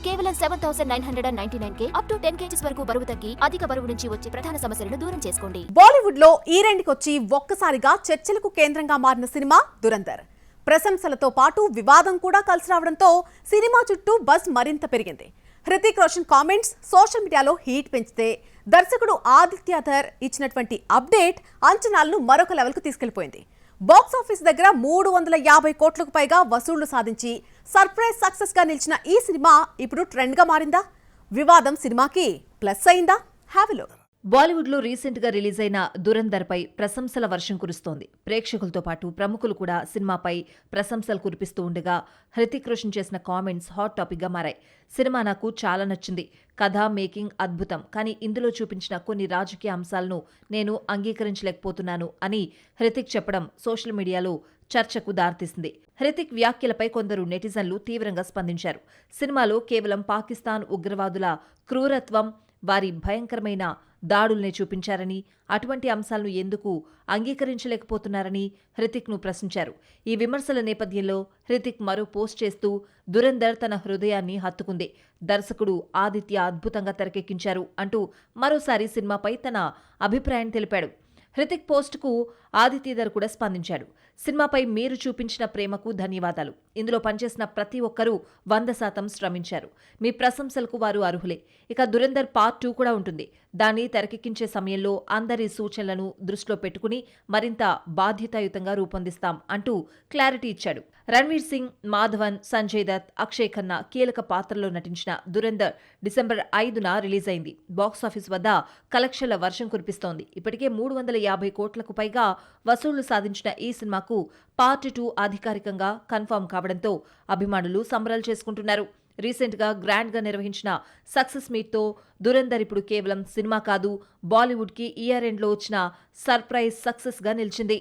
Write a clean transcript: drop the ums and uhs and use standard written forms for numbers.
కేవలం 7,999K up to 10 kgs వరకు బరువు తగ్గి అధిక బరువు నుంచి వచ్చే ప్రధాన సమస్యలను దూరం చేసుకోండి. బాలీవుడ్ లో ఈ రెండుకొచ్చి ఒక్కసారిగా చర్చలకు కేంద్రంగా మారిన సినిమా దురంధర్. ప్రశంసలతో పాటు వివాదం కూడా కలిసి రావడంతో సినిమా చుట్టూ బజ్ మరింత పెరిగింది. హృతిక్ రోషన్ కామెంట్స్ సోషల్ మీడియాలో హీట్ పెంచితే దర్శకుడు ఆదిత్యధర్ ఇచ్చినటువంటి అప్డేట్ అంచనాలను మరొక లెవెల్కు తీసుకెళ్లిపోయింది. బాక్సాఫీస్ దగ్గర 350 కోట్లకు పైగా వసూళ్లు సాధించి సర్ప్రైజ్ సక్సెస్ గా నిలిచిన ఈ సినిమా ఇప్పుడు ట్రెండ్ గా మారిందా? వివాదం సినిమాకి ప్లస్ అయిందా? Have a look. బాలీవుడ్ లో రీసెంట్ గా రిలీజ్ అయిన దురంధర్ పై ప్రశంసల వర్షం కురుస్తోంది. ప్రేక్షకులతో పాటు ప్రముఖులు కూడా సినిమాపై ప్రశంసలు కురిపిస్తూ ఉండగా హృతిక్ రోషన్ చేసిన కామెంట్స్ హాట్ టాపిక్ గా మారాయి. సినిమా నాకు చాలా నచ్చింది. కథ మేకింగ్ అద్భుతం. కానీ ఇందులో చూపించిన కొన్ని రాజకీయ అంశాలను నేను అంగీకరించలేకపోతున్నాను అని హృతిక్ చెప్పడం సోషల్ మీడియాలో చర్చకు దారితీసింది. హృతిక్ వ్యాఖ్యలపై కొందరు నెటిజన్లు తీవ్రంగా స్పందించారు. సినిమాలో కేవలం పాకిస్తాన్ ఉగ్రవాదుల క్రూరత్వం, వారి భయంకరమైన దాడుల్నే చూపించారని, అటువంటి అంశాలను ఎందుకు అంగీకరించలేకపోతున్నారని హృతిక్ను ప్రశ్నించారు. ఈ విమర్శల నేపథ్యంలో హృతిక్ మరో పోస్ట్ చేస్తూ దురంధర్ తన హృదయాన్ని హత్తుకుంది. దర్శకుడు ఆదిత్య అద్భుతంగా తెరకెక్కించారు అంటూ మరోసారి సినిమాపై తన అభిప్రాయం తెలిపాడు. హృతిక్ పోస్టుకు ఆదిత్యధర్ కూడా స్పందించాడు. సినిమాపై మీరు చూపించిన ప్రేమకు ధన్యవాదాలు. ఇందులో పనిచేసిన ప్రతి ఒక్కరూ 100% శ్రమించారు. మీ ప్రశంసలకు వారు అర్హులే. ఇక దురంధర్ పార్ట్ 2 కూడా ఉంటుంది. దాన్ని తెరకెక్కించే సమయంలో అందరి సూచనలను దృష్టిలో పెట్టుకుని మరింత బాధ్యతాయుతంగా రూపొందిస్తాం అంటూ క్లారిటీ ఇచ్చాడు. రణ్వీర్ సింగ్, మాధవన్, సంజయ్ దత్, అక్షయ్ ఖన్నా కీలక పాత్రలో నటించిన దురంధర్ డిసెంబర్ 5న రిలీజ్ అయింది. బాక్సాఫీస్ వద్ద కలెక్షన్ల వర్షం కురిపిస్తోంది. ఇప్పటికే 350 కోట్లకు పైగా వసూళ్లు సాధించిన ఈ సినిమాకు పార్ట్ 2 అధికారికంగా కన్ఫర్మ్ కావడంతో అభిమానులు సంబరాలు చేసుకుంటున్నారు. రీసెంట్ గా గ్రాండ్ గా నిర్వహించిన సక్సెస్ మీట్ తో దురంధర్ ఇప్పుడు కేవలం సినిమా కాదు, బాలీవుడ్ కి ఇయర్ ఎండ్ లో వచ్చిన సర్ప్రైజ్ సక్సెస్ గా నిలిచింది.